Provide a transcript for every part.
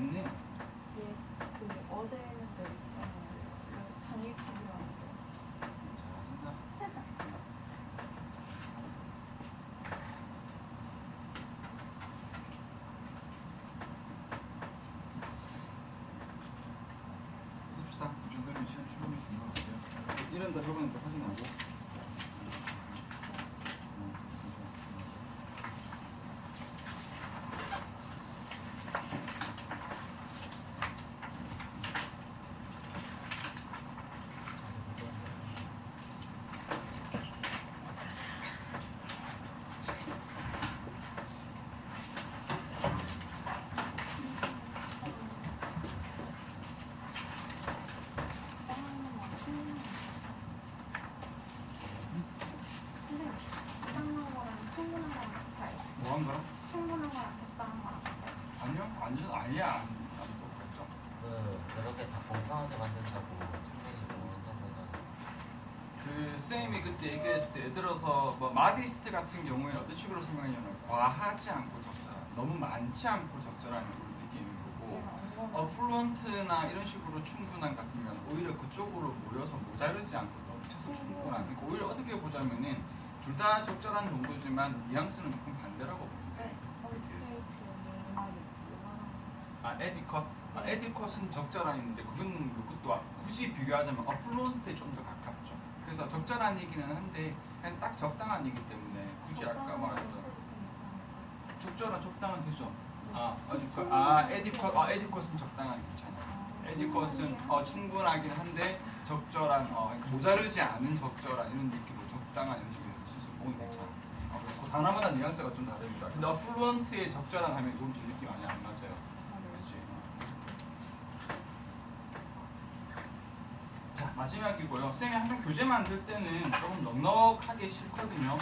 잘했네. 예, 그 어제는 또 당일치기라는데. 잘한다. 해봅시다. 이 정도면 시간 충분히 준 것 같아요. 이런다 저런 거 하지 말고. 뭐한 거라? 충분한 거랑 적당한 거랑 같아요. 아니요, 완전 아니야. 안 똑같죠. 그렇게 다 공평하게 만든다고 청소에서 원했던 거는 그 쌤이 그때 얘기했을 때 예를 들어서 뭐 마디스트 같은 경우에는 어떤 식으로 설명하냐면 과하지 않고 적절한, 너무 많지 않고 적절한 걸 느끼는 거고, 플루언트나 이런 식으로 충분한 같으면 오히려 그쪽으로 모여서 모자르지 않고 넘쳐서 충분한. 그러니까 오히려 어떻게 보자면은 둘 다 적절한 정도지만 뉘앙스는 조금 반대라고 보면 돼. 에디컷? 에디컷은 적절한인데 그것도 굳이 비교하자면 플루언트에 좀 더 가깝죠. 그래서 적절한이기는 한데 그냥 딱 적당한이기 때문에 굳이 아까 말했던 적당한 되죠. 에디컷은 적당한 괜찮아요. 에디컷은 충분하긴 한데 적절한, 모자르지 않은 적절한 이런 느낌으로 적당한 이런 식으로 쓸 수 보면 괜찮아요. 그래서 그 단어마다 뉘앙스가 좀 다릅니다. 근데 플루언트의 적절한 하면 이건 좀 느낌 많이 안 맞아요. 자, 마지막이고요. 쌤이 항상 교재 만들 때는 조금 넉넉하게 싫거든요.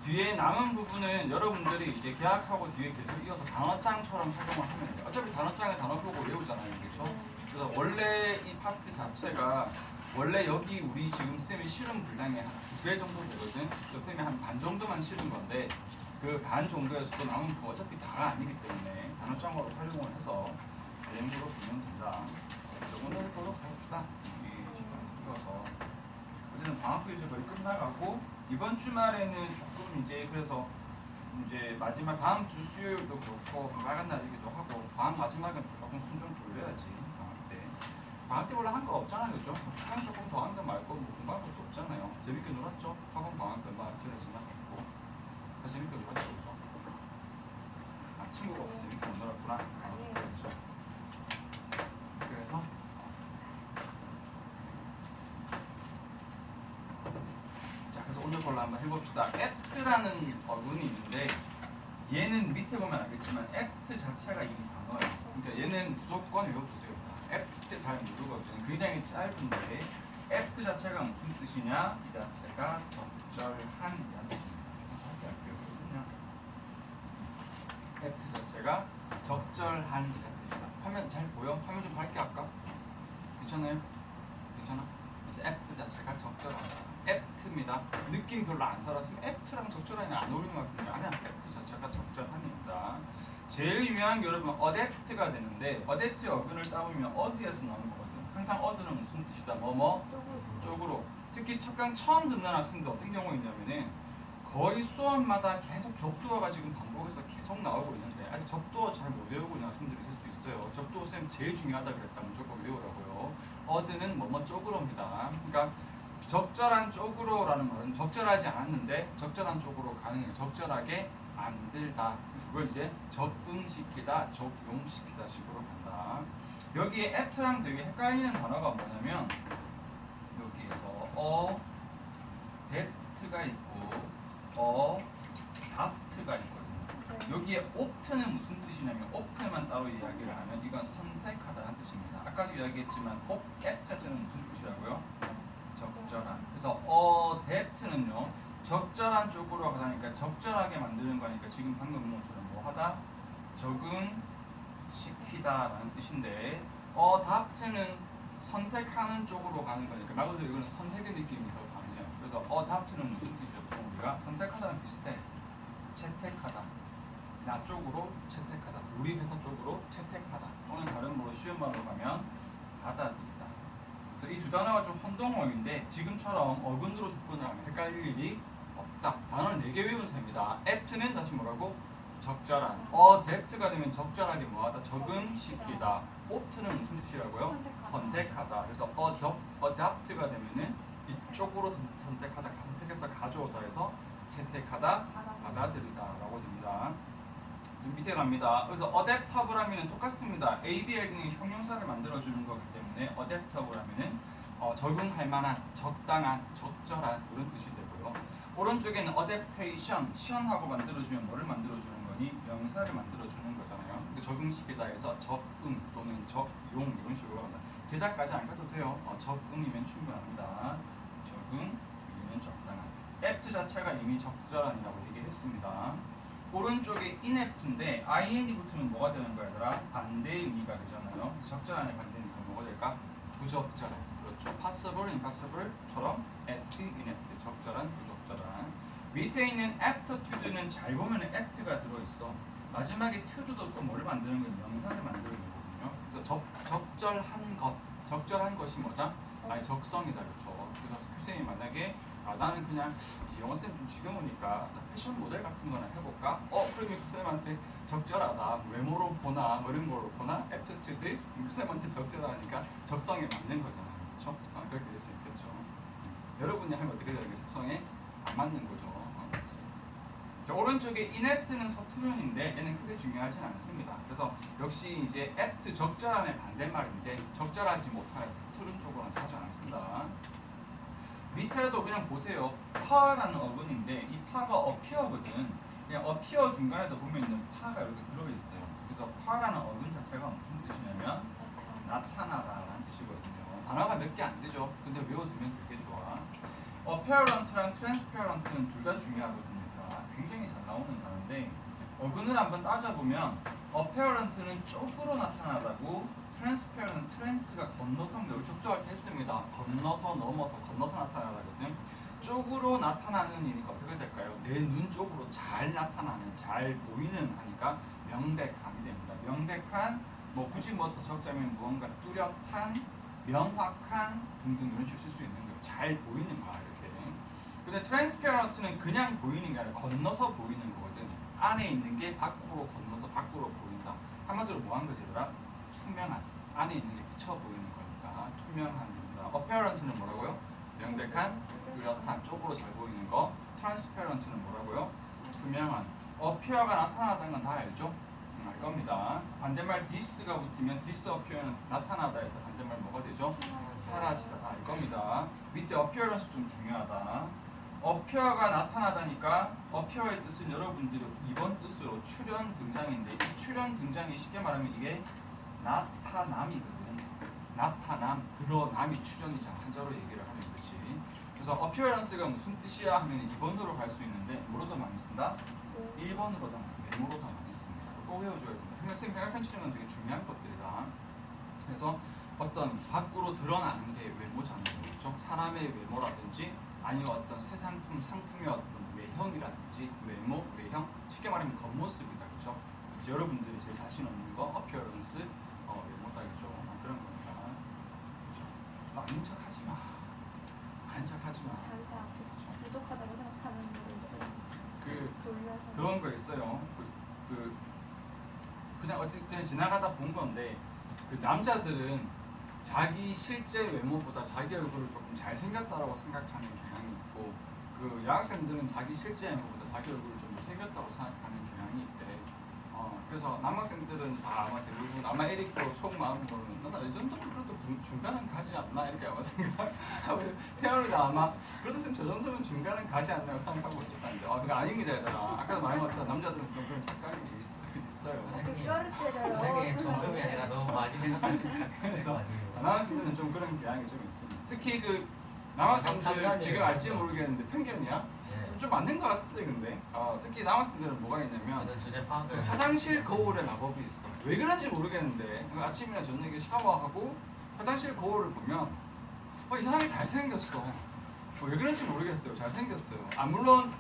뒤에 남은 부분은 여러분들이 이제 계약하고 뒤에 계속 이어서 단어장처럼 활용을 하면 돼요. 어차피 단어장을 단어 보고 외우잖아요. 그렇죠? 그래서 원래 이 파트 자체가 원래 여기 우리 지금 쌤이 실은 분량이 한 2배 정도 되거든. 그 쌤이 한 반 정도만 실은 건데 그 반 정도에서도 남은 부분 어차피 다가 아니기 때문에 단어장으로 활용을 해서 대행으로 보면 된다. 오늘 보러 가봅시다. 서 어제는 방학 퀴즈 거의 끝나가고 이번 주말에는 조금 이제 그래서 이제 마지막 다음 주 수요일도 그렇고 빨간 날이기도 하고 방학 마지막은 조금 숨 좀 돌려야지. 방학 때 원래 한 거 없잖아요, 그죠? 시간 조금 더 한 거 말고 뭐 공부할 것도 없잖아요. 재밌게 놀았죠? 학원 방학 때 막 전에 지나갔고 재밌게 놀았죠, 그죠? 친구가 없어 재밌게 못 놀았구나. 그렇죠. 그래서 그래서 오늘 걸로 한번 해봅시다. act라는 어근이 있는데 얘는 밑에 보면 알겠지만 act 자체가 이미 단어예요. 그러니까 얘는 무조건 외워주세요. act 잘 모르거든요. 굉장히 짧은데 act 자체가 무슨 뜻이냐? 이 자체가 적절한이라는 뜻입니다. act 자체가 적절한이라는 뜻입니다. 화면 잘 보여? 화면 좀 밝게 할까? 괜찮아요? 괜찮아? 그래서 apt 자체가 적절하다. apt입니다. 느낌 별로 안 살았으면 apt랑 적절한이 안 어울리는 것 같은데 아니야. apt 자체가 적절한입니다. 제일 유명한 게 여러분 adapt가 되는데 adapt의 어근을 따보면 어디에서 나오는 거거든요. 항상 어드는 무슨 뜻이다? 뭐뭐? 쪽으로. 특히 특강 처음 듣는 학생들 어떤 경우 있냐면은 거의 수업마다 계속 접두어가 지금 반복해서 계속 나오고 있는데 아직 접두어 잘 못 외우고 있는 학생들이 있을 수 있어요. 접두어 쌤 제일 중요하다 그랬다 무조건 외우라고요. 어드는 뭐뭐 쪽으로입니다. 그러니까 적절한 쪽으로라는 말은 적절하지 않았는데 적절한 쪽으로 가능해요. 적절하게 만들다. 그걸 이제 적응시키다, 적용시키다 식으로 간다. 여기에 apt랑 되게 헷갈리는 단어가 뭐냐면 여기에서 adapt가 있고 adapt가 있거든요. 여기에 opt는 무슨 뜻이냐면 opt만 따로 이야기를 하면 이건 선택하다는 뜻입니다. 아까도 이야기했지만 apt 자체는 무슨 뜻이라고요? 적절한. 그래서 adapt는요 적절한 쪽으로 가다니까 적절하게 만드는 거니까 지금 방금 것처럼 뭐 하다 적응시키다라는 뜻인데 adapt는 선택하는 쪽으로 가는 거니까 말 그대로 이거는 선택의 느낌이 더 강해요. 그래서 adapt는 무슨 뜻이죠? 보통 우리가 선택하다는 비슷해. 채택하다. 나 쪽으로 채택하다. 우리 회사 쪽으로 말로 채택하다 또는 다른 말로 쉬운 말로 가면 받아들이다. 그래서 이 두 단어가 좀 혼동어인데 지금처럼 어근으로 접근을 하면 헷갈릴 일이 없다. 단어를 4개 외운 셈입니다. apt는 다시 뭐라고? 적절한. adapt가 되면 적절하게 뭐하다? 적응시키다. opt는 무슨 뜻이라고요? 선택하다. 그래서 adapt가 되면은 이쪽으로 선택하다, 선택해서 가져오다 해서 채택하다, 받아들이다라고 됩니다. 밑에 갑니다. 그래서 adaptable 하면은 똑같습니다. ABL는 형용사를 만들어주는 거기 때문에 adaptable 하면은 적응할 만한, 적당한, 적절한 이런 뜻이 되고요. 오른쪽에는 adaptation, 시연하고 만들어주면 뭐를 만들어주는 거니? 명사를 만들어주는 거잖아요. 근데 적응시키다 해서 적응 또는 적용 이런 식으로 간다. 계좌까지 안 가도 돼요. 적응이면 충분합니다. 적응이면 적당한. apt 자체가 이미 적절한이라고 얘기했습니다. 오른쪽에 inapt인데 in이 붙으면 뭐가 되는 거야 얘들아? 반대의 의미가 되잖아요. 적절한의 반대니까 뭐가 될까? 부적절한. 그렇죠. possible, impossible처럼 apt, inept. 적절한, 부적절한. 밑에 있는 aptitude는 잘 보면 apt가 들어있어. 마지막에 to도 또 뭘 만드는 거예요? 명사를 만드는 거거든요. 그래서 적절한 것. 적절한 것이 뭐죠? 아니 적성이다. 그렇죠. 그래서 교수님이 만약에 나는 그냥 영어쌤 좀 지겨우니까 패션 모델 같은 거나 해볼까? 그러면 교수님한테 적절하다. 외모로 보나 뭐 이런 거로 보나? aptitude 교수님한테 적절하니까 적성에 맞는 거잖아요. 그렇죠? 그렇게 될 수 있겠죠. 여러분이 하면 어떻게 되는 거예요? 적성에 안 맞는 거죠. 자, 오른쪽에 inapt는 서투른인데 얘는 크게 중요하진 않습니다. 그래서 역시 이제 apt 적절한의 반대말인데 적절하지 못한 서투른 쪽으로는 자주 안 쓴다. 밑에도 그냥 보세요. 파라는 어근인데 이 파가 appear거든. 그냥 appear 중간에도 보면 있는 파가 이렇게 들어있어요. 그래서 파라는 어근 자체가 무슨 뜻이냐면 나타나다라는 뜻이거든요. 단어가 몇 개 안 되죠. 근데 외워두면 되게 좋아. apparent랑 transparent는 둘 다 중요하거든요. 굉장히 잘 나오는 단어인데 어근을 한번 따져보면 apparent는 쪽으로 나타나다고 trans가 건너서 매우 적절할 때 했습니다. 건너서 넘어서 건너서 나타나거든요. 쪽으로 나타나는 이니까 어떻게 될까요? 내 눈 쪽으로 잘 나타나는, 잘 보이는 하니까 명백함이 됩니다. 명백한, 뭐 굳이 뭐 더 적자면 무언가 뚜렷한, 명확한 등등 이런 식으로 쓸 수 있는 거예요. 잘 보이는 말 이렇게. 근데 transparent는 그냥 보이는 게 아니라 건너서 보이는 거거든. 안에 있는 게 밖으로 건너서 밖으로 보인다. 한마디로 뭐 한 거지 얘들아? 투명한. 안에 있는 게 비쳐 보이는 거니까 투명한입니다. apparent는 뭐라고요? 명백한, 뚜렷한, 쪽으로 잘 보이는 거. transparent는 뭐라고요? 투명한. appear가 나타나다는 건 다 알죠? 알 겁니다. 반대말 this가 붙으면 disappear는 나타나다 해서 반대말 뭐가 되죠? 사라지다. 알 겁니다. 밑에 appearance 좀 중요하다. appear가 나타나다니까 appear의 뜻은 여러분들이 이번 뜻으로 출현 등장인데 이 출현 등장이 쉽게 말하면 이게 나타남이거든. 나타남, 드러남이 출현이잖아. 한자로 얘기를 하는 거지. 그래서 appearance가 무슨 뜻이야 하면 2번으로 갈 수 있는데 뭐로 더 많이 쓴다? 1번으로 더 많이, 메모로 더 많이 씁니다. 꼭 외워줘야 된다. 선생님 생각해주는 건 되게 중요한 것들이다. 그래서 어떤 밖으로 드러나는 게 외모잖아요. 그렇죠? 사람의 외모라든지 아니면 어떤 새 상품, 상품의 어떤 외형이라든지 외모, 외형 쉽게 말하면 겉모습이다. 그렇죠? 여러분들이 제일 자신 없는 거 appearance, 외모다. 그렇죠? 그런 겁니다. 그렇죠? 아닌 척 하지 마. 아닌 척 하지 마. 자기가 부족하다고 생각하는 거를 돌려서 그런 거 있어요. 그냥 어쨌든 지나가다 본 건데 그 남자들은 자기 실제 외모보다 자기 얼굴을 조금 잘생겼다라고 생각하는 경향이 있고 그 여학생들은 자기 실제 외모보다 자기 얼굴을 좀 못생겼다고 생각하는 경향이 있대. 그래서 남학생들은 다 아마 대부분 아마 에릭도 속마음으로는 나이 정도면 그래도 중간은 가지 않나 이렇게 아마 생각하고 태연이도 아마 그래도 좀 저 정도면 중간은 가지 않나고 생각하고 있었다는데 그거 아닙니다 얘들아. 아까도 말한 것처럼 남자들은 좀 그런 착각이 있어요. 뼈를 때려요. 만약에 정도이 아니라 너무 많이 생각하시니까 그래서 남학생들은 좀 그런 경향이 좀 있습니다. 특히 그 남학생들 지금 알지 모르겠는데 편견이야? 좀 맞는 것 같은데 근데 특히 남학생들은 뭐가 있냐면 저는 주제 파악을 화장실 거울에 마법이 있어. 왜 그런지 모르겠는데 아침이나 저녁에 샤워하고 화장실 거울을 보면 이상하게 잘생겼어. 왜 그런지 모르겠어요. 잘생겼어요. 물론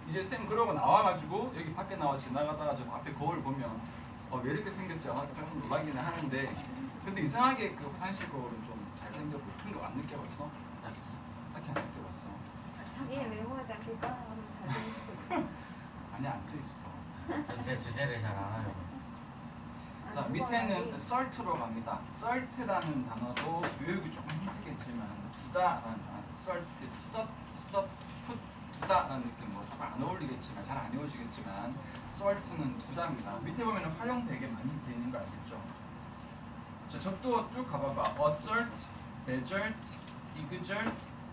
이제 쌤 그러고 나와가지고 여기 밖에 나와 지나가다가 저 앞에 거울 보면 왜 이렇게 생겼죠? 조금 놀라기는 하는데 근데 이상하게 그 화장실 거울은 좀 잘생겼고 큰 거 안 느껴봤어? 딱히 안 느껴봤어. 자기의 외모에 대한 객관화가 좀잘 되어 아니 앉아있어. 제 주제를 잘 알아요. 자 밑에는 cert로 갑니다. cert라는 단어도 교육이 조금 힘들겠지만 두다라는 cert, put 두다라는 느낌 뭐 조금 안 어울리겠지만 잘 안 외워지겠지만 cert는 두다입니다. 밑에 보면 활용 되게 많이 되는 거 알겠죠? 자 적도 쭉 가봐봐. assert, desert, exert,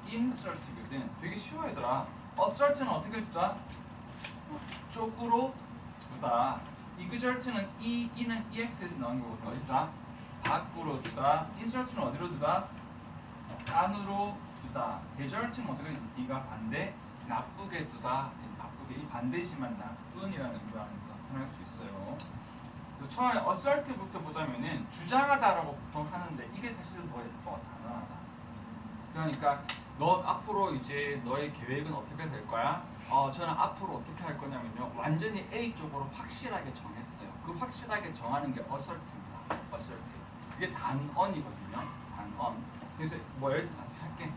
insert거든. 되게 쉬워 얘들아. assert는 어떻게 두다? 쪽으로 두다. exert는 e는 ex에서 나온 거거든요. 어디 두다? 밖으로 두다. insert는 어디로 두다? 안으로 두다. desert는 어떻게 네가 반대? 나쁘게 두다. 나쁘게 이 반대지만 나쁜이라는 의미가 표현할 수 있어요. 처음에 assert부터 보자면은 주장하다라고 보통 하는데 이게 사실은 더 단어하다. 그러니까 너 앞으로 이제 너의 계획은 어떻게 될 거야? 저는 앞으로 어떻게 할 거냐면요. 완전히 A 쪽으로 확실하게 정했어요. 그 확실하게 정하는 게 assert입니다. assert. 그게 단언이거든요. 단언. 그래서 뭐 예를 들어 할게.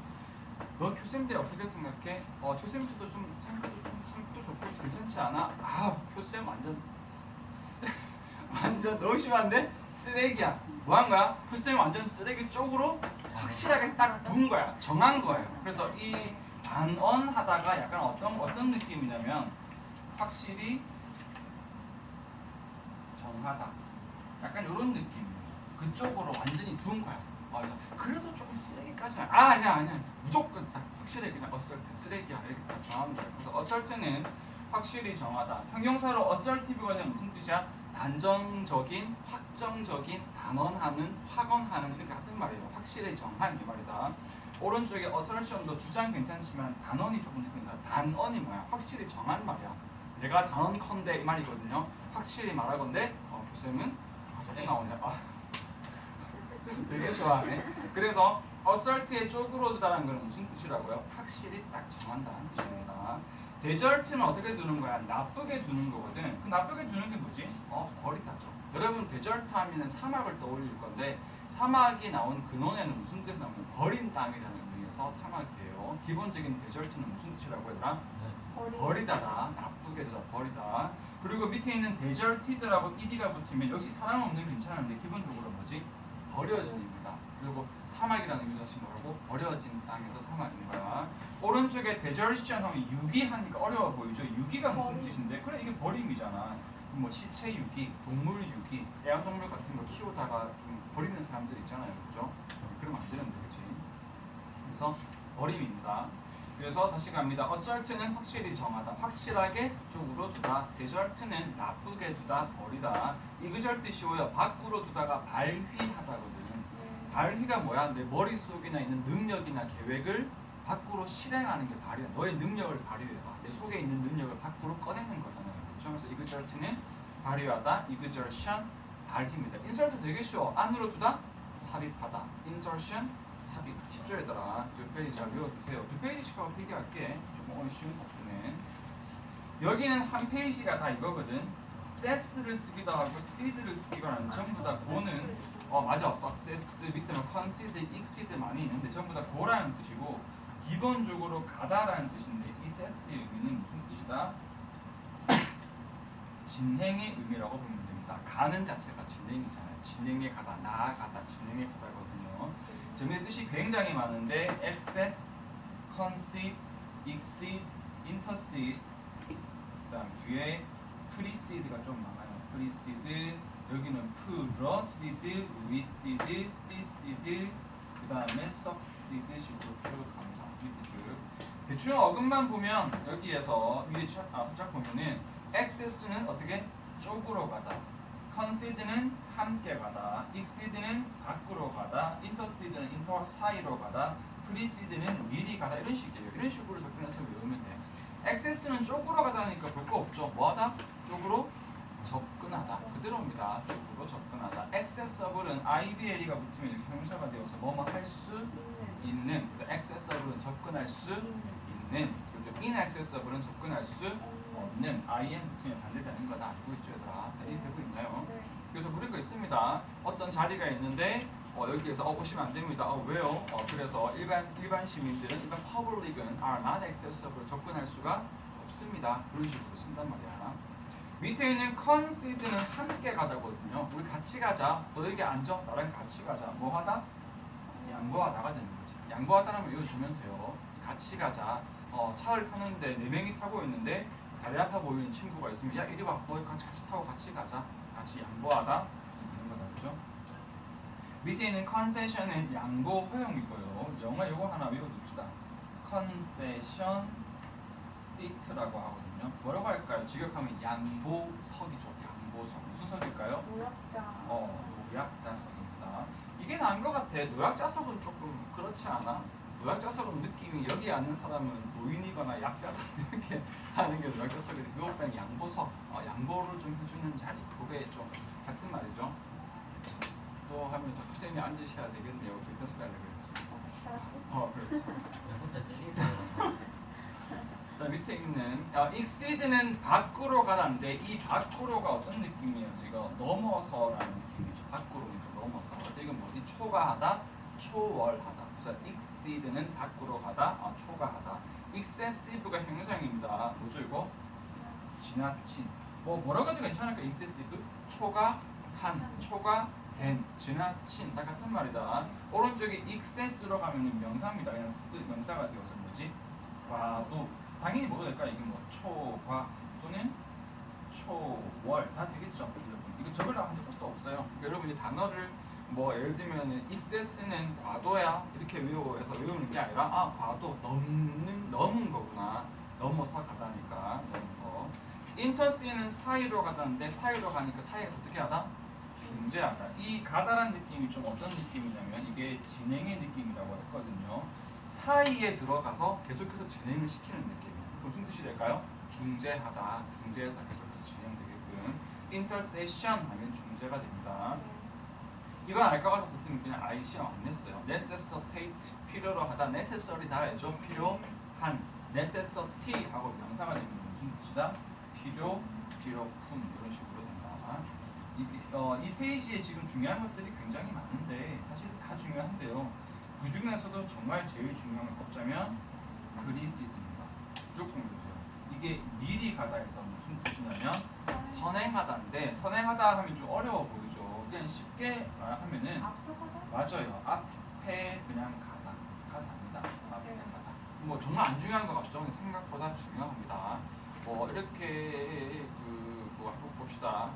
너 교쌤 때 어떻게 생각해? 교쌤 때도 좀 성격도 좋고 괜찮지 않아? 교쌤 완전 너무 심한데? 쓰레기야. 뭐 한 거야? 교쌤 완전 쓰레기 쪽으로 확실하게 딱 둔 거야. 정한 거예요. 그래서 이 단언하다가 약간 어떤 느낌이냐면 확실히 정하다. 약간 이런 느낌이에요. 그쪽으로 완전히 둔 거야. 그래도 조금 쓰레기까지는 아니야. 무조건 딱 확실히 그냥 assert 쓰레기야 이렇게 딱 정하는 거예요. 그래서 assert는 확실히 정하다. 형용사로 assertive가 되면 무슨 뜻이야? 단정적인, 확정적인, 단언하는, 확언하는 이렇게 같은 말이에요. 확실히 정한 이 말이다. 오른쪽에 assertion도 주장 괜찮지만 단언이 조금 느낀다. 단언이 뭐야? 확실히 정한 말이야. 내가 단언컨대 이 말이거든요. 확실히 말하건대 교수님은 저기 나오네. 되게 좋아하네. 그래서 assert의 쪽으로 두다라는 건 무슨 뜻이라고요? 확실히 딱 정한다는 뜻입니다. desert는 어떻게 두는 거야? 나쁘게 두는 거거든. 그 나쁘게 두는 게 뭐지? 버리다죠. 여러분 desert 하면은 사막을 떠올릴 건데 사막이 나온 근원에는 무슨 뜻이 나오면 버린 땅이라는 의미에서 사막이에요. 기본적인 desert는 무슨 뜻이라고 얘들아? 버리다다. 나쁘게 두다. 버리다. 그리고 밑에 있는 deserted라고 ed가 붙으면 역시 사람 없는 괜찮은데 기본적으로 뭐지? 버려짐입니다. 그리고 사막이라는 의미도 다시 뭐라고? 버려진 땅에서 사막인 거야. 오른쪽에 desertion 하면 유기하니까 어려워 보이죠? 유기가 무슨 뜻인데? 그래 이게 버림이잖아. 뭐 시체 유기, 동물 유기, 애완동물 같은 거 키우다가 좀 버리는 사람들 있잖아요. 그죠? 그러면 안 되는데 그치? 그래서 버림입니다. 그래서 다시 갑니다. assert는 확실히 정하다, 확실하게 쪽으로 두다. desert는 나쁘게 두다, 버리다. exert 쉬워요. 밖으로 두다가 발휘하다거든. 발휘가 뭐야? 내 머릿속이나 있는 능력이나 계획을 밖으로 실행하는 게 발휘야. 너의 능력을 발휘해봐. 내 속에 있는 능력을 밖으로 꺼내는 거잖아요. 그렇죠? 그래서 exert는 발휘하다, exertion 발휘입니다. insert 되게 쉬워. 안으로 두다, 삽입하다. insertion 삽입. 쉽죠 얘들아. 두 페이지 잘 외워두세요. 두 페이지씩 하고 필기할게. 조금 쉬운 것들은. 여기는 한 페이지가 다 이거거든. access를 쓰기도 하고 seed를 쓰기도 하는 전부 다 고는 맞아. success 밑에 뭐 concede, exceed 많이 있는데 전부 다 고라는 뜻이고 기본적으로 가다라는 뜻인데 이 access의 의미는 무슨 뜻이다? 진행의 의미라고 보면 됩니다. 가는 자체가 진행이잖아요. 진행에 가다, 나아가다, 진행에 가다거든요. 점의 뜻이 굉장히 많은데 access, concede, exceed, intercede 그다음 뒤에 precede가 좀 많아요. precede 여기는 proceed, recede, secede 그 다음에 succeed 식으로 쭉 갑니다. 밑에 쭉 대충 어근만 보면 여기에서 위에 살짝 보면은 access는 어떻게 쪽으로 가다, concede는 함께 가다, exceed는 밖으로 가다, intercede는 인터 사이로 가다, precede는 미리 가다 이런 식이에요. 이런 식으로 접근해서 외우면 돼. access는 쪽으로 가다니까 볼 거 없죠. 뭐하다? 쪽으로 접근하다. 그대로입니다. 쪽으로 접근하다. accessible은 IBLE가 붙으면 이렇게 형용사가 되어서 뭐뭐 할 수 있는. 그래서 accessible은 접근할 수 있는. inaccessible은 접근할 수 없는 IM 붙으면 반대되는 거다. 알고 있죠, 얘들아? 이해되고 있나요? 네. 그래서 그런 거 있습니다. 어떤 자리가 있는데 여기에서 보시면 안 됩니다. 왜요? 그래서 일반 시민들은 일반 public은 are not accessible 접근할 수가 없습니다. 그런 식으로 쓴단 말이야. 밑에 있는 conced는 함께 가자거든요. 우리 같이 가자. 너 여기 앉아. 나랑 같이 가자. 뭐 하다? 양보하다가 되는 거지. 양보하다라면 이어주면 돼요. 같이 가자. 차를 타는데 4명이 타고 있는데 다리 아파 보이는 친구가 있으면 야 이리 와. 너 같이 타고 같이 가자. 같이 양보하다. 되는 거다. 그죠? 밑에 있는 concession은 양보 허용이고요. 영어 요거 하나 외워둡시다. concession seat라고 하거든요. 뭐라고 할까요? 직역하면 양보석이죠. 양보석. 무슨 석일까요? 노약자. 노약자석입니다. 이게 나은 것 같아. 노약자석은 조금 그렇지 않아? 노약자석은 느낌이 여기 앉는 사람은 노인이거나 약자다 이렇게 하는 게 노약자석인데 그것보다는 양보석, 양보를 좀 해주는 자리. 그게 좀 같은 말이죠. 또 하면서 쌤이 앉으셔야 되겠네요. 계속 가려고 그랬지. 그렇지. 왜 혼자 찔리세요? 자 밑에 있는 exceed는 밖으로 가다인데 이 밖으로가 어떤 느낌이에요? 이거 넘어서라는 느낌이죠. 밖으로니까 넘어서. 그래서 이건 뭐지? 초과하다, 초월하다. 그래서 exceed는 밖으로 가다, 초과하다. excessive가 형용사입니다. 뭐죠 이거? 지나친. 뭐라고 해도 괜찮을까? excessive? 초과한, 초과된, 지나친. 다 같은 말이다. 오른쪽에 excess로 가면 명사입니다. 그냥 명사가 되어서 뭐지? 과도. 당연히 뭐가 될까? 이게 뭐 초과 또는 초월 다 되겠죠, 여러분. 이거 적으려고 한 것도 없어요. 그러니까 여러분 이 단어를 뭐 예를 들면 excess는 과도야 이렇게 외우는 게 아니라 과도 넘은 거구나. 넘어서 가다니까 넘은 거. intercede는 사이로 가다인데 사이로 가니까 사이에서 어떻게 하다? 중재하다. 이 가다란 느낌이 좀 어떤 느낌이냐면 이게 진행의 느낌이라고 했거든요. 사이에 들어가서 계속해서 진행을 시키는 느낌이에요. 무슨 뜻이 될까요? 중재하다. 중재해서 계속해서 진행되게끔. intercession 하면 중재가 됩니다. 이건 알 것 같았으면 그냥 I 시험 안 냈어요. necessitate 필요로 하다. necessary다죠. 필요한. necessity 하고 명사가 되면 무슨 뜻이다? 필요, 필요품 이런 식으로 된다. 이 페이지에 지금 중요한 것들이 굉장히 많은데 사실 다 중요한데요. 그 중에서도 정말 제일 중요한 걸 꼽자면 그리스입니다. 무조건 그러세요. 이게 미리 가다에서 무슨 뜻이냐면 선행하다인데 선행하다 하면 좀 어려워 보이죠. 그냥 쉽게 하면은 앞서가다? 맞아요. 앞에 그냥 가다입니다. 앞에 그냥 가다. 뭐 정말 안 중요한 것 같죠? 생각보다 중요합니다. 이렇게 뭐 한번 봅시다.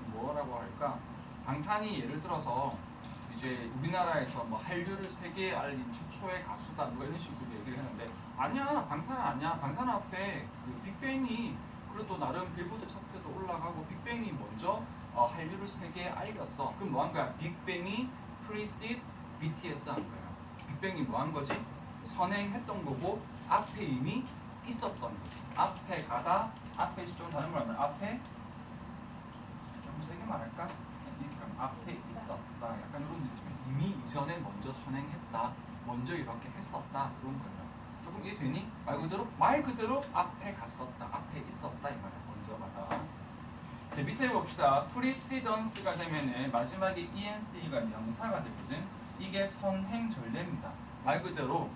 뭐라고 할까? 방탄이 예를 들어서 이제 우리나라에서 뭐 한류를 세계에 알린 최초의 가수다 뭐 이런 식으로 얘기를 했는데 아니야 방탄 아니야. 방탄 앞에 빅뱅이 그래도 나름 빌보드 차트도 올라가고 빅뱅이 먼저 한류를 세계에 알렸어. 그럼 뭐 한 거야? 빅뱅이 precede BTS 한 거야. 빅뱅이 뭐 한 거지? 선행했던 거고 앞에 이미 있었던 거지. 앞에 가다 앞에 좀 다른 말 하면 앞에 좀 세게 말할까? 이렇게 하면 앞에 있었다. 약간 이런 느낌. 이미 이전에 먼저 선행했다. 먼저 이렇게 했었다. 그런 거예요. 조금 이해되니? 말 그대로 앞에 갔었다. 앞에 있었다. 이 말이야. 먼저 가다. 자, 밑에 봅시다. precedence가 되면은 마지막에 enC가 명사가 되거든. 이게 선행 전례입니다. 말 그대로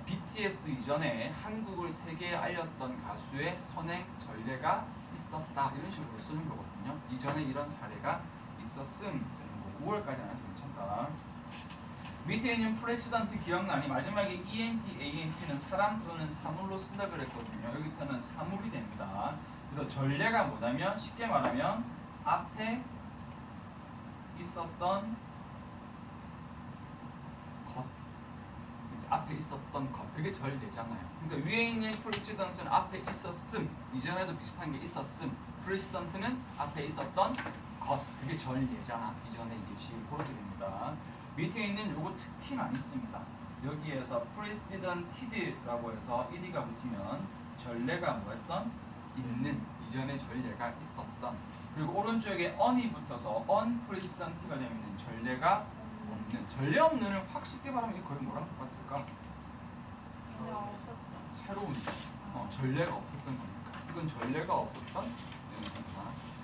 BTS 이전에 한국을 세계에 알렸던 가수의 선행 전례가 있었다. 이런 식으로 쓰는 거거든요. 이전에 이런 사례가 있었음 되는 거. 5월까지 안 해도 괜찮다. 밑에 있는 프레시던트 기억나니? 마지막에 ENT, ANT는 사람 또는 사물로 쓴다 그랬거든요. 여기서는 사물이 됩니다. 그래서 전례가 뭐냐면 쉽게 말하면 앞에 있었던 것, 앞에 있었던 것, 그게 전례잖아요. 그러니까 위에 있는 프레시던트는 앞에 있었음, 이전에도 비슷한 게 있었음. 프레시던트는 앞에 있었던 것, 그게 전례잖아. 이전에 예시를 보여드립니다. 밑에 있는 요거 특히 많이 씁니다. 여기에서 precedented라고 해서 ed가 붙으면 전례가 뭐였던? 있는, 이전에 전례가 있었던. 그리고 오른쪽에 on이 붙어서 unprecedented가 되면 전례가 없는. 전례 없는을 확 쉽게 말하면 이거 거의 뭐랑 똑같을까? 전혀 없었다. 새로운 전례가 없었던 거니까. 이건 전례가 없었던 연주다.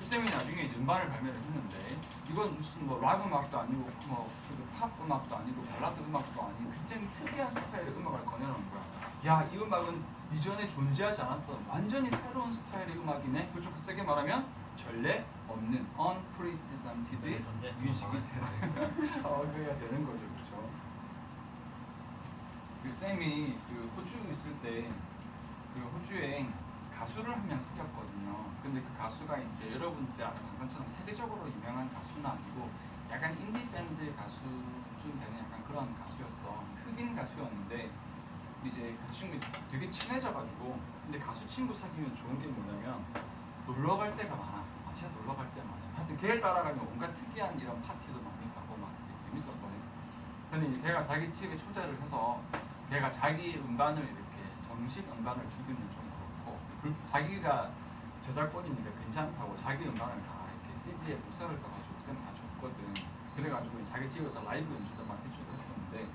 쌤이 나중에 음반을 발매를 했는데 이건 무슨 뭐 락 음악도 아니고 팝 음악도 아니고 발라드 음악도 아닌 굉장히 특이한 스타일의 음악을 건네놓은 거야. 야, 이 음악은 이전에 존재하지 않았던 완전히 새로운 스타일의 음악이네. 그렇죠. 세게 말하면 전례 없는 unprecedented 뮤직이 그래야 되는 거죠, 그렇죠. 그 쌤이 그 호주 있을 때 그 호주에 가수를 한 명 사귀었거든요. 근데 그 가수가 이제 여러분들이 아는 것처럼 세계적으로 유명한 가수는 아니고 약간 인디 밴드 가수쯤 되는 약간 그런 가수였어. 흑인 가수였는데 이제 그 친구 되게 친해져가지고 근데 가수 친구 사귀면 좋은 게 뭐냐면 놀러 갈 때가 많아. 진짜 놀러 갈 때 많아. 하여튼 걔를 따라가면 온갖 특이한 이런 파티도 많이 가고 막 되게 재밌었거든. 근데 이제 걔가 자기 집에 초대를 해서 걔가 자기 음반을 이렇게 정식 음반을 주기는 좀 그렇고 자기가 저작권이니까 괜찮다고 자기 음반을 다 이렇게 CD에 문서를 떠가지고 쌤 다 줬거든. 그래가지고 자기 집에서 라이브 연주도 막 해주고 했었는데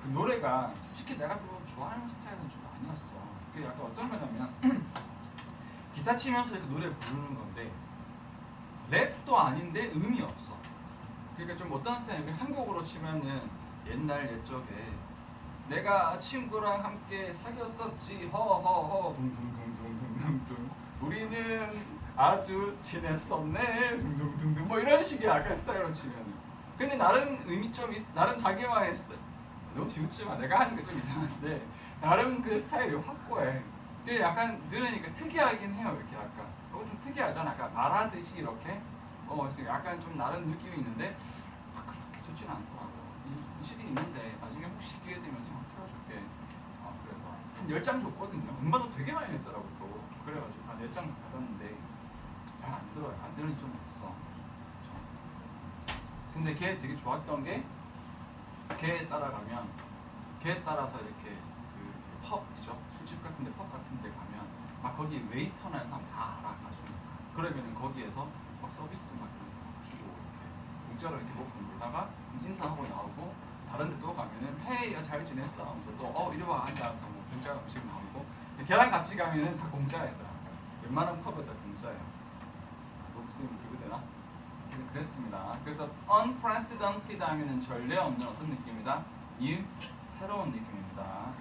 그 노래가 솔직히 내가 또 좋아하는 스타일은 좀 아니었어. 그게 약간 어떤 거냐면 기타 치면서 그 노래 부르는 건데 랩도 아닌데 음이 없어. 그러니까 좀 어떤 스타일이냐면 한국어로 치면은 옛날 옛적에 내가 친구랑 함께 사귀었었지 허허허 둥둥둥둥둥둥 우리는 아주 친했었네 둥둥둥둥 뭐 이런 식의 약간 스타일로 치면은 근데 나름 의미 좀 나름 자기만의 스타일 너무 비웃지마 내가 하는 게 좀 이상한데 나름 그 스타일이 확고해. 근데 약간 들으니까 특이하긴 해요. 이렇게 약간 그거 좀 특이하잖아. 약간 말하듯이 이렇게 약간 좀 나름 느낌이 있는데 그렇게 좋진 않더라고. 이 CD 있는데 나중에 혹시 기회 되면 한번 틀어줄게. 그래서 한 10장 줬거든요. 음반도 되게 많이 냈더라고 또. 그래가지고 한 10장 받았는데 잘 안 들어요. 안 들으니 좀 없어. 근데 걔 되게 좋았던 게 걔에 따라가면 걔에 따라서 이렇게 그 펍이죠. 술집 같은데 펍 같은데 가면 막 거기 웨이터나 사람 다 알아 가수니까. 그러면은 거기에서 막 서비스 막 이런 거 주고 이렇게 공짜로 이렇게 먹고 놀다가 인사하고 나오고 다른 데 또 가면은 헤이 잘 지냈어 하면서 또 이리 와 앉아서 뭐 공짜 음식 나오고 걔랑 같이 가면은 다 공짜였더라. 웬만한 펍은 다 공짜예요. 목숨 그거 되나? 지금 그랬습니다. 그래서 unprecedented 하면은 전례 없는 어떤 느낌이다? 새로운 느낌입니다.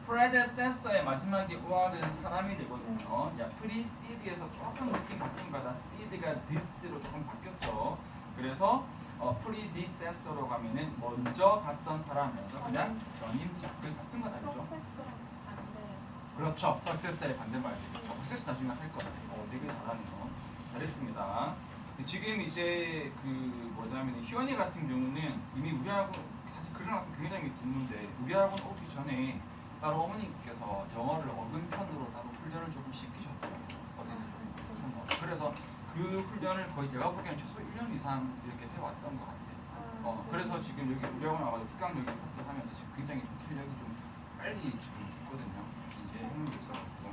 predecessor의 마지막에 or는 사람이 되거든요. precede에서 조금 느낌 바뀐 거다. seed가 this로 조금 바뀌었죠. 그래서 predecessor로 가면은 먼저 갔던 사람이어서 그냥 전임자 그 같은 건 아니죠. 그렇죠. success의 반대말이죠. success 나중에 할 거다. 되게 잘하네요. 잘했습니다. 지금 이제 그 뭐냐면 희원이 같은 경우는 이미 우리하고 사실 그려놔서 굉장히 드문데 우리하고 오기 전에 따로 어머니께서 영어를 어근편으로 따로 훈련을 조금 시키셨더라고요. 어디서 좀 그래서 그 훈련을 거의 내가 보기에는 최소 1년 이상 이렇게 해왔던 것 같아요. 그래서 지금 여기 우리하고 나와서 특강여기 하면서 지금 굉장히 좀 실력이 좀 빨리 지금 있거든요. 이제 행동이 있어가지고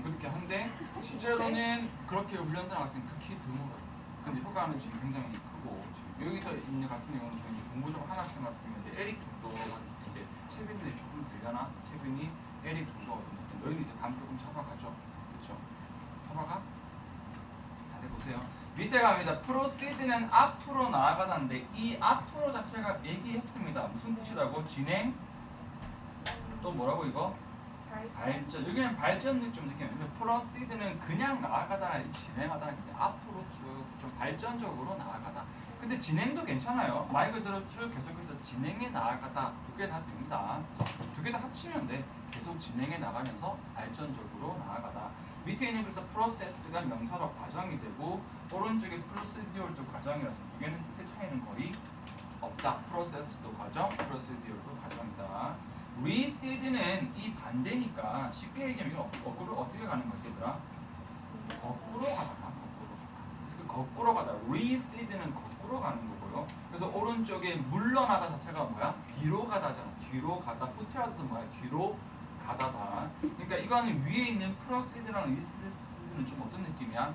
그렇게 한데 실제로는 그렇게 훈련된 학생 극히 드물어요. 근데 효과는 지금 굉장히 크고 지금 여기서 있는 같은 경우는 저희 공부 좀 한 학생 같은 경우는 에릭 정도가 이제 채빈들이 조금 되려나? 채빈이 에릭 정도거든요. 너희는 이제 감 조금 잡아가죠. 그렇죠? 잡아가? 잘해보세요. 밑에 갑니다. proceed는 앞으로 나아가다인데 이 앞으로 자체가 얘기했습니다. 무슨 뜻이라고? 진행? 또 뭐라고 이거? 발전. 여기는 발전 좀 느끼는데 proceed는 그냥 나아가다, 진행하다, 앞으로 쭉 좀 발전적으로 나아가다. 근데 진행도 괜찮아요. 말 그대로 쭉 계속해서 진행해 나아가다 두 개 다 됩니다. 두 개 다 합치면 돼. 계속 진행해 나가면서 발전적으로 나아가다. 밑에 있는 그래서 process가 명사로 과정이 되고 오른쪽에 procedure도 과정이라서 두 개는 뜻의 차이는 거의 없다. process도 과정, procedure도 과정이다. reced는 이 반대니까 쉽게 얘기하면 거꾸로 어떻게 가는 거지 얘들아? 거꾸로 가다. 거꾸로 가다. reced는 거꾸로 가는 거고요. 그래서 오른쪽에 물러나다 자체가 뭐야? 뒤로 가다잖아. 뒤로 가다. 후퇴하다도 뭐야? 뒤로 가다다. 그러니까 이거는 위에 있는 proceed랑 reced는 좀 어떤 느낌이야?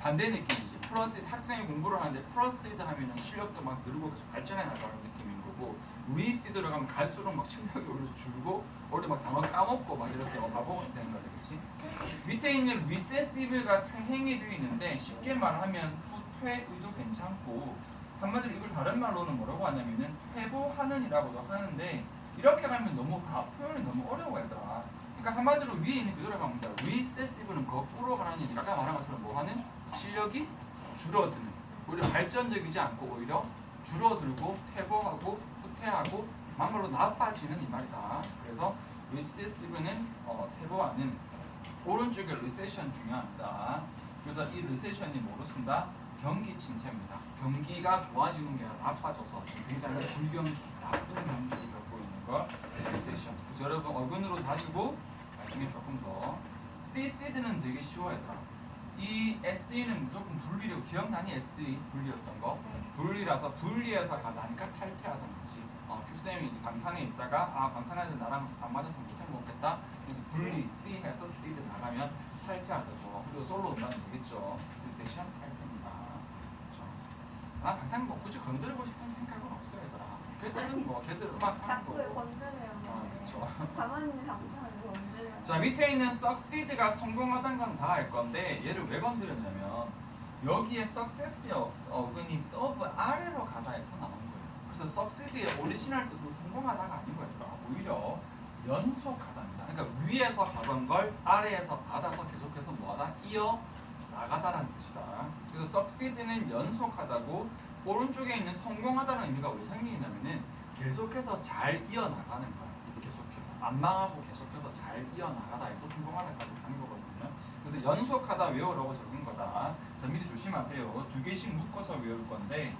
반대 느낌이지. proceed 학생이 공부를 하는데 proceed 하면은 실력도 막 늘고 발전해 나가는 느낌인 거고 가지고 리시 들어가면 갈수록 막 침략이 오히려 줄고 오히려 막 단어 까먹고 막 이렇게 바보가 되는 거지, 그렇지? 밑에 있는 recessive가 행위도 있는데 쉽게 말하면 후퇴의도 괜찮고 한마디로 이걸 다른 말로는 뭐라고 하냐면은 퇴보하는이라고도 하는데 이렇게 가면 너무 표현이 너무 어려워 얘들아. 그러니까 한마디로 위에 있는 그대로 가면 돼. recessive는 거꾸로 가는 얘기가 아까 말한 것처럼 뭐하는 실력이 줄어드는, 오히려 발전적이지 않고 오히려 줄어들고 퇴보하고 후퇴하고 막말로 나빠지는 이 말이다. 그래서 recessive는 퇴보하는, 오른쪽에 recession 중요합니다. 그래서 이 recession이 뭐로 쓴다? 경기 침체입니다. 경기가 좋아지는 게 아니라 나빠져서 굉장히 불경기, 나쁜 경기를 갖고 있는 거 recession. 그래서 여러분 어근으로 다지고 나중에 조금 더 CCD는 되게 쉬워요. 이 SE는 무조건 분리라고 기억나니? SE 분리였던 거? 분리라서 분리해서 가다니까 탈퇴하던 거지. 큐쌤이 방탄에 있다가 방탄에서 나랑 안 맞아서 못해 먹겠다. 그래서 분리 C 해서 C드 나가면 탈퇴하다고. 그리고 솔로 온다면 되겠죠. 세션 탈퇴입니다. 그렇죠? 방탄 뭐 굳이 건드리고 싶은 생각은 없어요, 얘들아. 걔들은 뭐 걔들 음악 하는 자꾸 거고. 건드려요. 그렇죠. 가만히 있는 장판을 건드려요. 자, 밑에 있는 succeed가 성공하다는 건 다 알 건데 얘를 왜 건드렸냐면 여기에 success의 어근이 serve 아래로 가다에서 나온 거예요. 그래서 succeed의 오리지널 뜻은 성공하다가 아닌 거예요. 오히려 연속하다입니다. 그러니까 위에서 가던 걸 아래에서 받아서 계속해서 뭐하다? 이어 나가다라는 뜻이다. 그래서 succeed는 연속하다고, 오른쪽에 있는 성공하다는 의미가 왜 생기냐면은 계속해서 잘 이어나가는 거야. 계속해서 안 망하고 계속해서 잘 이어나가다 해서 성공하다까지 가는 거거든요. 그래서 연속하다 외우라고 적은 거다. 자, 밑에 조심하세요. 두 개씩 묶어서 외울 건데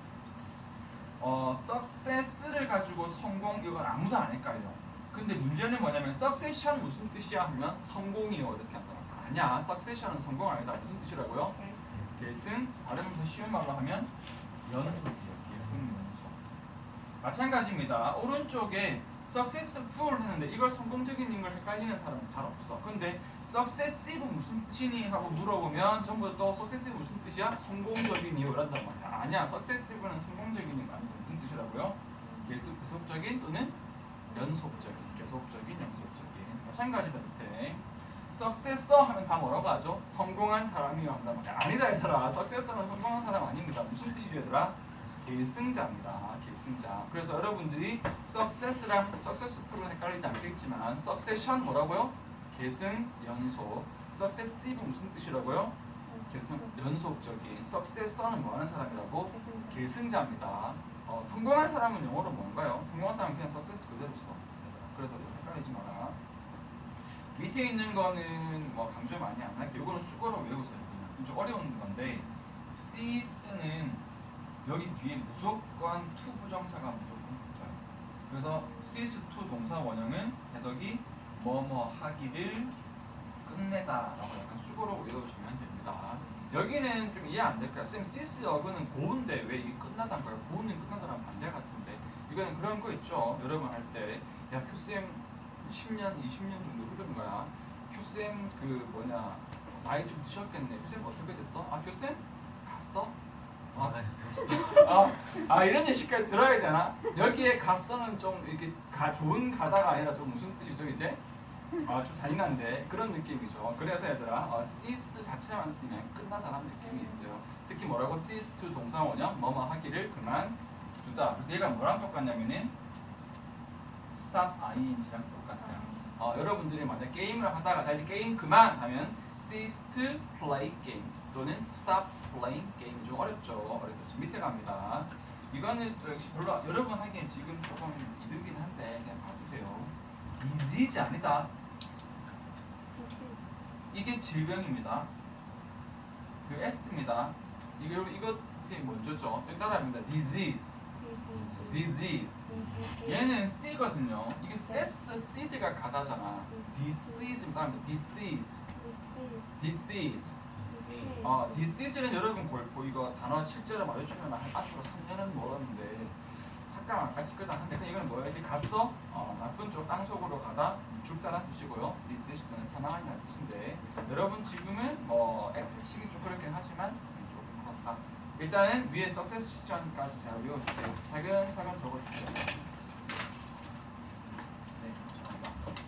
success를 가지고 성공, 이건 아무도 안 헷갈려. 근데 문제는 뭐냐면 succession 무슨 뜻이야 하면 성공이요 이렇게 한다. 아니야, succession은 성공 아니다. 무슨 뜻이라고요? 계승, 발음에서 쉬운 말로 하면 연속이요. 계승 연속. 마찬가지입니다. 오른쪽에 successful 했는데 이걸 성공적인 걸 헷갈리는 사람은 잘 없어. 근데 successive 무슨 뜻이니 하고 물어보면 전부 또 successive 무슨 뜻이야? 성공적인이요 이런단 말이야. 아니야, successive는 성공적인 거 아니고 무슨 뜻이라고요? 계속적인 또는 연속적인, 계속적인, 연속적인. 마찬가지다. 밑에 successor 하면 다 뭐라고 하죠? 성공한 사람이요 한단 말이야. 아니다 얘들아, successor는 성공한 사람 아닙니다. 무슨 뜻이죠 얘들아? 계승자입니다. 계승자. 그래서 여러분들이 success랑 successful은 헷갈리지 않겠지만 succession 뭐라고요? 계승, 연속. successive 무슨 뜻이라고요? 계승, 연속적인. successor는 뭐하는 사람이라고? 계승자입니다. 성공한 사람은 영어로 뭔가요? 성공한 사람은 그냥 success 그대로 써. 그래서 헷갈리지 마라. 밑에 있는 거는 뭐 강조 많이 안 할게요. 이거는 수거로 외우세요. 그냥 좀 어려운 건데 cease는 여기 뒤에 무조건 to 부정사가 무조건 붙어요. 그래서 cease to 동사 원형은 해석이 뭐뭐 하기를 끝내다라고 약간 수고로 외워주면 됩니다. 여기는 좀 이해 안 될 거야. 쌤 cease 어근은 고운데 왜 이게 끝나다는 거야? 고운은 끝나다랑 반대 같은데 이거는 그런 거 있죠. 여러분 할 때 야 큐쌤 10년, 20년 정도 흐른 거야. 큐쌤 나이 좀 드셨겠네. 큐쌤 어떻게 됐어? 큐쌤 갔어? 이런 예시까지 들어야 되나? 여기에 갔어는 좀 이렇게 좋은 가다가 아니라 좀 무슨 뜻이죠 이제? 좀 잔인한데 그런 느낌이죠. 그래서 얘들아 cease 자체만 쓰면 끝나다라는 느낌이 있어요. 특히 뭐라고? cease to 동사 원형 뭐뭐 하기를 그만두다. 그래서 얘가 뭐랑 똑같냐면은 stop ing랑 똑같아요. 여러분들이 만약 게임을 하다가 다시 게임 그만하면 cease to play game 또는 stop playing game. 좀 어렵죠. 밑에 갑니다. 이거는 역시 별로 여러분 하기엔 지금 조금 이르긴 한데 그냥 봐주세요. disease 아니다. 이게 질병입니다. 그 S입니다. 이거 먼저죠. 따라합니다. disease. 얘는 C거든요. 이게 seed가 가다잖아. disease입니다. disease. disease는 여러분 이거 단어 실제로 마주치면 앞으로 3년은 멀었는데 학감 안 가실 거다 한데 이건 뭐야? 이제 갔어? 나쁜 쪽 땅속으로 가다 죽다라는 뜻이고요. disease는 사망한다는 뜻인데 여러분 지금은 X식이 좀 그렇긴 하지만 조금 그렇다. 일단은 위에 석세션까지 잘 외워주세요. 차근차근 적어주세요. 네, 감사합니다.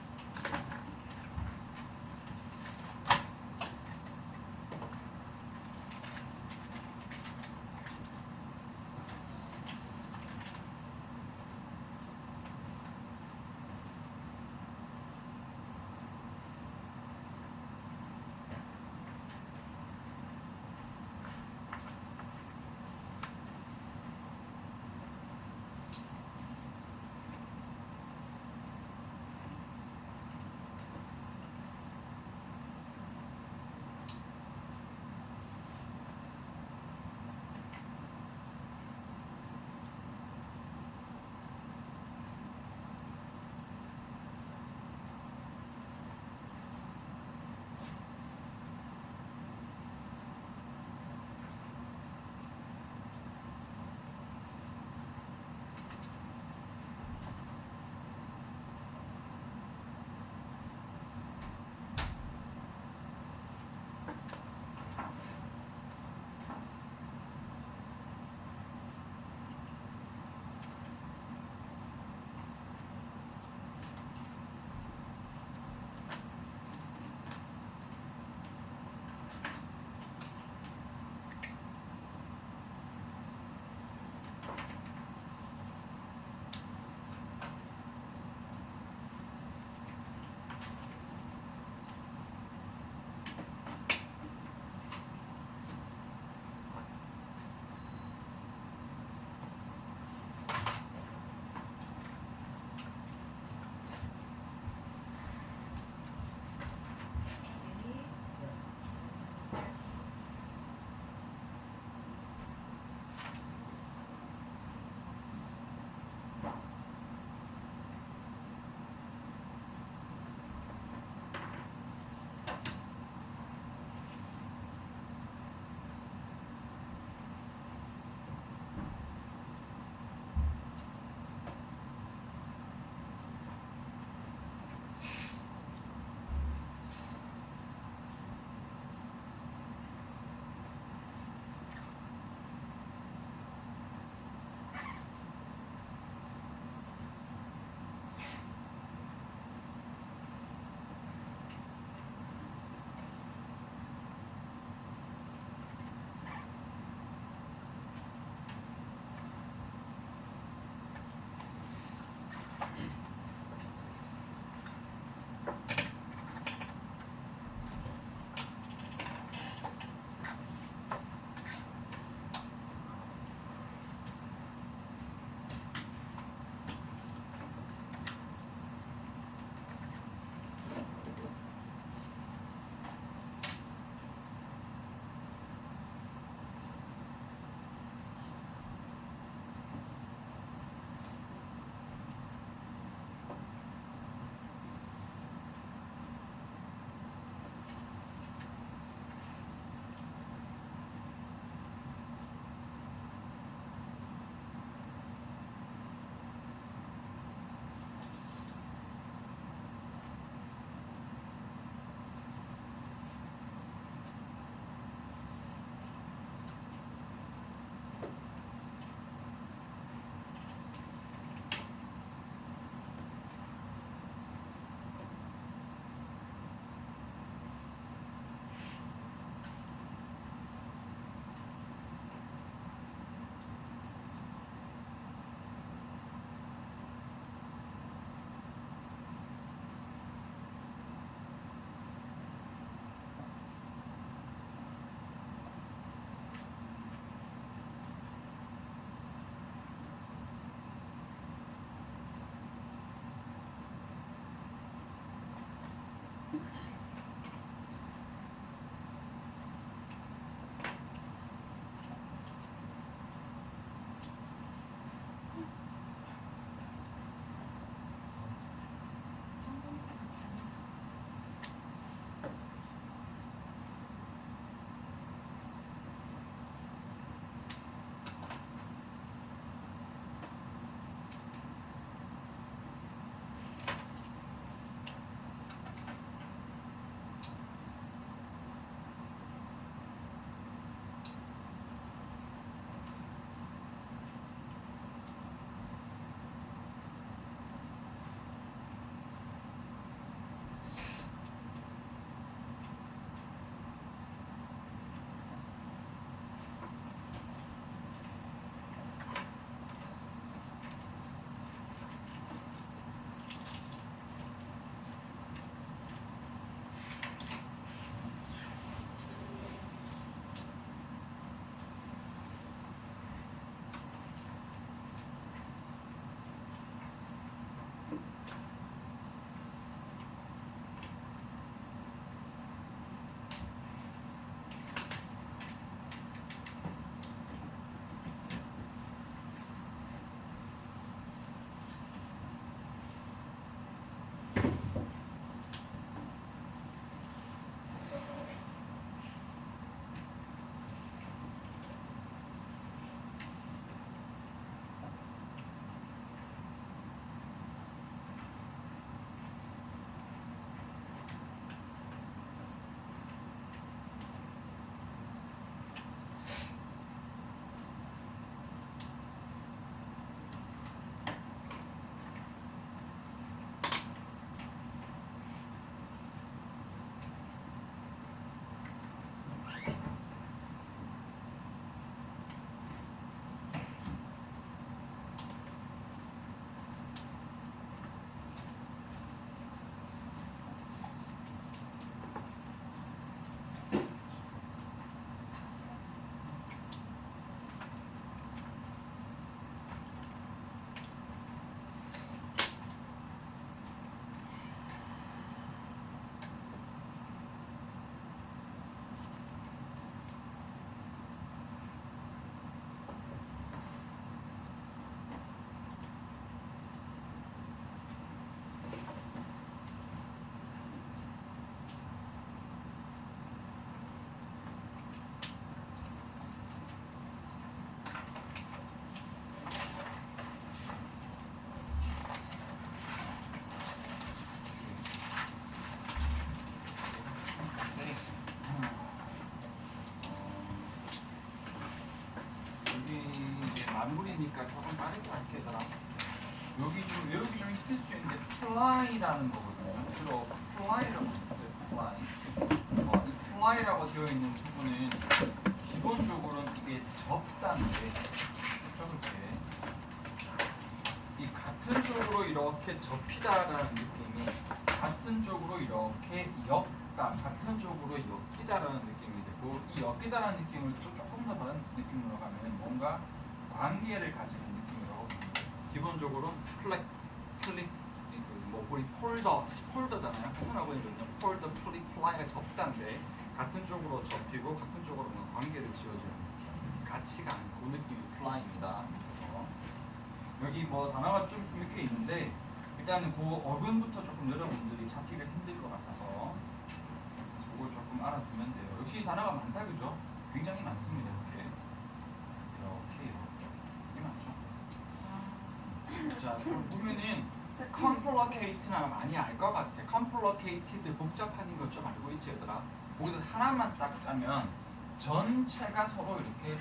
있으니까 조금 빠르게 할게 얘들아. 여기 좀 외우기 좀 힘들 수 있는데 fly라는 거거든요. 주로 fly라고 했어요. fly. 이 fly라고 되어 있는 부분은 기본적으로는 이게 접다인데 접을게. 이 같은 쪽으로 이렇게 접히다라는 느낌이 같은 쪽으로 이렇게 엮다, 같은 쪽으로 엮이다라는 느낌이 되고 이 엮이다라는 느낌을 또 조금 더 다른 느낌으로 가면 뭔가 관계를 가지는 느낌이라고 봅니다. 기본적으로 플렉, 플릭, 뭐 우리 폴더잖아요. 계산하고 있거든요. 폴더, 플릭, 플라이가 접다인데 같은 쪽으로 접히고 같은 쪽으로 뭔가 관계를 지어주는 느낌. 같이 가는 그 느낌이 플라이입니다. 그래서 여기 뭐 단어가 좀 몇 개 있는데 일단은 그 어근부터 조금 여러분들이 잡기가 힘들 것 같아서 그걸 조금 알아두면 돼요. 역시 단어가 많다 그죠? 굉장히 많습니다. 이렇게 이게 많죠. 자 그럼 보면은 complicate나 많이 알 것 같아. complicated 복잡한 거 좀 알고 있지 얘들아? 거기서 하나만 딱 짜면 전체가 서로 이렇게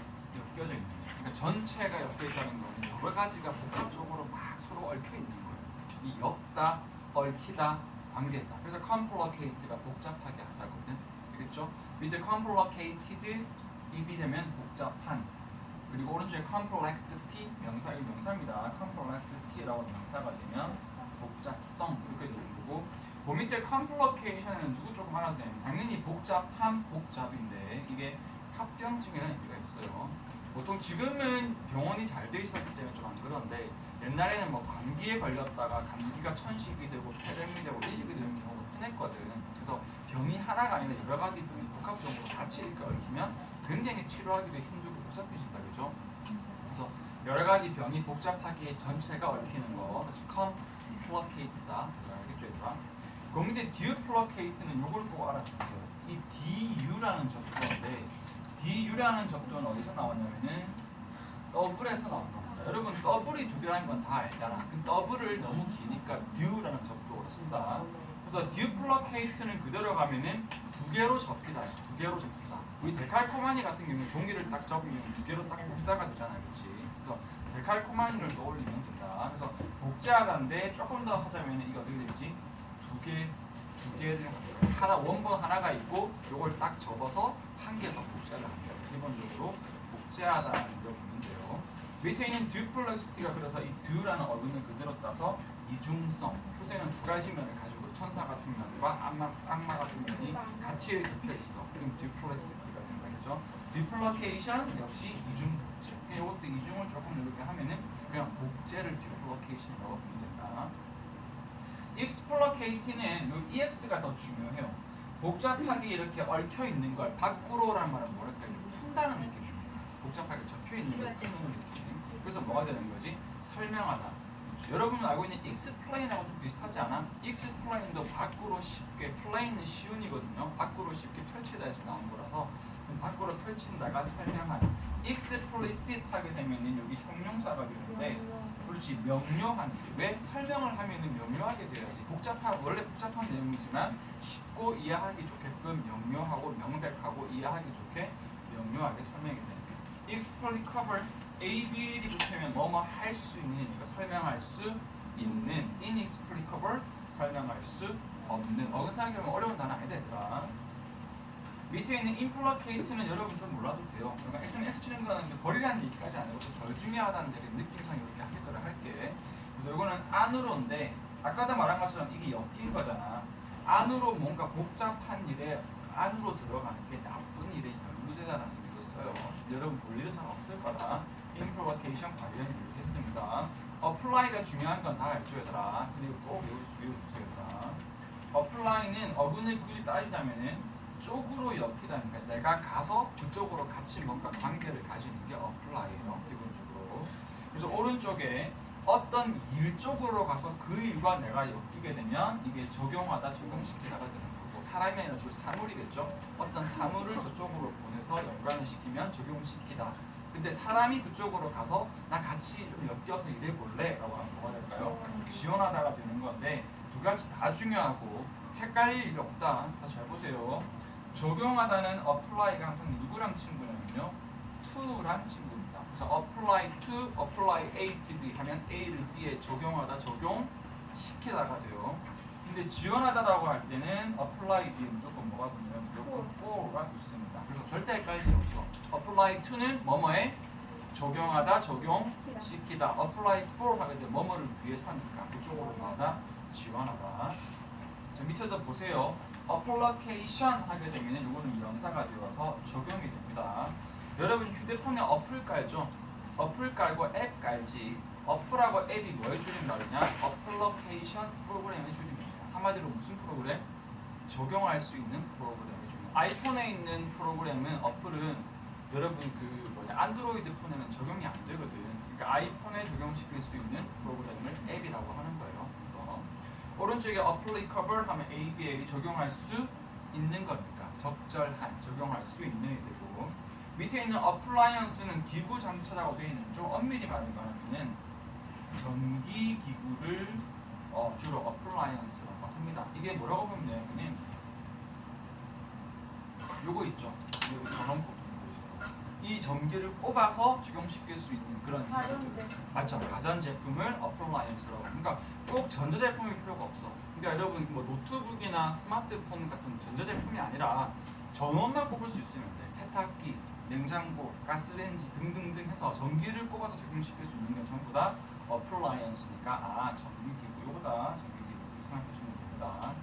엮여져 있는 거예요. 그러니까 전체가 엮여 있다는 거는 여러 가지가 복합적으로 막 서로 얽혀 있는 거예요. 이 엮다, 얽히다, 관계다. 그래서 complicated가 복잡하게 하다거든. 알겠죠? 밑에 complicated 이 되면 복잡한. 그리고 오른쪽에 complexity 명사입니다. complexity라고 명사가 되면 복잡성 이렇게 되는 거고. 그 밑에 complication은 누구 조금 알아야 되냐면 당연히 복잡한 복잡인데 이게 합병증이라는 의미가 있어요. 보통 지금은 병원이 잘 돼 있었기 때문에 좀 안 그런데 옛날에는 뭐 감기에 걸렸다가 감기가 천식이 되고 폐렴이 되고 이식이 되는 경우가 흔했거든. 그래서 병이 하나가 아니라 여러 가지 병이 복합적으로 같이 이렇게 얽히면 굉장히 치료하기도 힘들고 복잡해진다 그죠? 그래서 여러 가지 병이 복잡하게 전체가 얽히는 거 complicated다. 알겠죠 얘들아? 그 밑에 duplicate는 요걸 꼭 알아주세요. 이 du라는 접두어인데 du라는 접두어는 어디서 나왔냐면은 더블에서 나온 겁니다. 여러분 더블이 두 개라는 건 다 알잖아. 그 더블을 너무 기니까 du라는 접두어로 쓴다. 그래서 duplicate는 그대로 가면은 두 개로 접히다. 두 개로 접히다. 우리 데칼코마니 같은 경우는 종이를 딱 접으면 두 개로 딱 복자가 되잖아요. 그렇지? 그래서 데칼코마니를 떠올리면 된다. 그래서 복자하다인데 조금 더 하자면 이거 어떻게 되지? 두 개를 하나 원본 하나가 있고 요걸 딱 접어서 한 개 더 복제를 합니다. 기본적으로 복제하다는 걸 보면 돼요. 밑에 있는 duplicity가 그래서 이 du라는 어근을 그대로 따서 이중성, 표세는 두 가지 면을 가지고 천사 같은 면과 악마 같은 면이 같이 접혀 있어. 그럼 duplicity가 된다 그죠? duplication 역시 이중 복제. 이것도 이중을 조금 이렇게 하면은 그냥 복제를 duplication이라고 보면 된다. explicate는 요 ex가 더 중요해요. 복잡하게 이렇게 얽혀 있는 걸 밖으로라는 말은 뭐랄까요? 푼다는 느낌입니다. 복잡하게 접혀 있는 걸 푸는 느낌. 그래서 뭐가 되는 거지? 설명하다. 여러분은 알고 있는 explain하고 좀 비슷하지 않아? explain도 밖으로 쉽게, plain은 쉬운이거든요. 밖으로 쉽게 펼치다 해서 나온 거라서 밖으로 펼친다가 설명하다. explicit 하게 되면은 여기 형용사가 되는데 그렇지 명료한 왜 설명을 하면은 명료하게 돼야지 원래 복잡한 내용이지만 쉽고 이해하기 좋게끔 명료하고 명백하고 이해하기 좋게 명료하게 설명이 됩니다. explicable ABL이 붙으면 뭐뭐 할 수 있는이니까 설명할 수 있는 inexplicable 설명할 수 없는 어근 생각해보면 어려운 단어 아니다 얘들아. 밑에 있는 implicate는 여러분 좀 몰라도 돼요. 그러니까 SNS 치는 거는 버리라는 얘기까지 아니고 덜 중요하다는 얘기 느낌상 이렇게 하겠거를 할게. 그래서 이거는 안으로인데 아까도 말한 것처럼 이게 엮인 거잖아. 안으로 뭔가 복잡한 일에 안으로 들어가는 게 나쁜 일에 연루되다는 의미로 써요. 여러분 볼 일은 잘 없을 거다. implication 관련 이렇겠습니다. apply가 중요한 건 다 알죠 얘들아. 그리고 꼭 외워주세요 얘들아. apply는 어근을 굳이 따지자면은 쪽으로 엮이다니까 내가 가서 그쪽으로 같이 뭔가 관계를 가지는 게 apply예요 기본적으로. 그래서 오른쪽에 어떤 일 쪽으로 가서 그 일과 내가 엮이게 되면 이게 적용하다 적용시키다가 되는 거고 사람이 아니라 주 사물이겠죠. 어떤 사물을 저쪽으로 보내서 연관을 시키면 적용시키다. 근데 사람이 그쪽으로 가서 나 같이 좀 엮여서 일해볼래? 라고 하면 뭐가 될까요? 지원하다가 되는 건데 두 가지 다 중요하고 헷갈릴 일이 없다. 다시 잘 보세요. 적용하다는 apply가 항상 누구랑 친구냐면요 to랑 친구입니다. 그래서 apply to, apply A to B 하면 A를 B에 적용하다, 적용시키다가 돼요. 근데 지원하다라고 할 때는 apply 뒤에 무조건 뭐가 붙냐면 무조건 for가 붙습니다. 그래서 절대 헷갈릴 필요 없어. apply to는 뭐뭐에 적용하다, 적용시키다. apply for 하게 되면 뭐뭐를 위해서 하니까 그쪽으로 뭐하다, 지원하다. 자, 밑에도 보세요. application 하게 되면 이거는 명사가 되어서 적용이 됩니다. 여러분 휴대폰에 어플 깔죠? 어플 깔고 앱 깔지. 어플하고 앱이 뭐에 줄임말이냐? application 프로그램의 줄임말입니다. 한마디로 무슨 프로그램? 적용할 수 있는 프로그램의 줄임말. 아이폰에 있는 프로그램은 어플은 여러분 그 안드로이드 폰에는 적용이 안 되거든. 그러니까 아이폰에 적용시킬 수 있는 프로그램을 앱이라고 하는 거예요. 그래서 오른쪽에 applicable 하면 A, B, L이 적용할 수 있는 거니까 적절한, 적용할 수 있는 이 되고 밑에 있는 appliance는 기구 장치라고 되어 있는 좀 엄밀히 말하면 전기 기구를 주로 appliance라고 합니다. 이게 뭐라고 보면 되냐면 요거 있죠. 여기 전원 꼽는 거. 이 전기를 꼽아서 적용시킬 수 있는 그런 가전제. 맞죠? 가전제품을 appliance라고. 그러니까 꼭 전자제품일 필요가 없어. 그러니까 여러분 뭐 노트북이나 스마트폰 같은 전자제품이 아니라 전원만 꼽을 수 있으면 돼. 세탁기, 냉장고, 가스레인지 등등등 해서 전기를 꼽아서 적용시킬 수 있는 건 전부 다 appliance니까 전기기구 요거다. 전기기구 생각해주면 됩니다.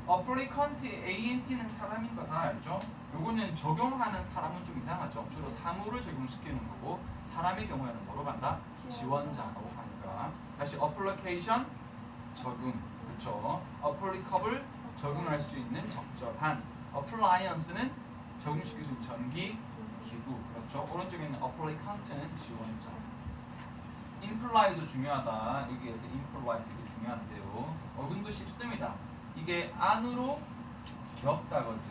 applicant, ANT는 사람인 거 다 알죠? 요거는 적용하는 사람은 좀 이상하죠. 주로 사물을 적용시키는 거고 사람의 경우에는 뭐로 간다? 지원자라고 하니까. 다시 application, 적용. 그렇죠. applicable, 적용할 수 있는 적절한. appliance는 적용시킬 수 있는 전기, 기구. 그렇죠. 오른쪽에 있는 applicant는 지원자. imply도 중요하다. 여기에서 imply 되게 중요한데요. 어근도 쉽습니다. 이게 안으로 겹다거든.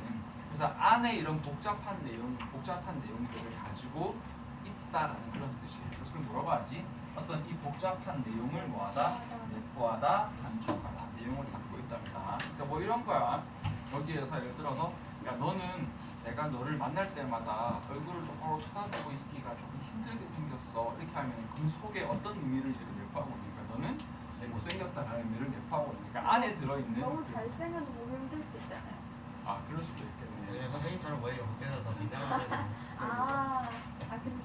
그래서 안에 이런 복잡한 내용들을 가지고 있다라는 그런 뜻이에요. 그래서 그럼 뭐라고 하지? 어떤 이 복잡한 내용을 뭐하다? 내포하다, 단축하다. 내용을 담고 있답니다. 그러니까 뭐 이런 거야. 여기에서 예를 들어서 야 너는 내가 너를 만날 때마다 얼굴을 똑바로 쳐다보고 있기가 조금 힘들게 생겼어. 이렇게 하면 그 속에 어떤 의미를 지금 내포하고 있니까 너는 못생겼다라는 의미를 내포하고 있으니까 안에 들어있는 너무 잘생겨서 보기 힘들 수 있잖아요. 그럴 수도 있겠네. 선생님처럼 머리 옆에 서 민감하게 아 근데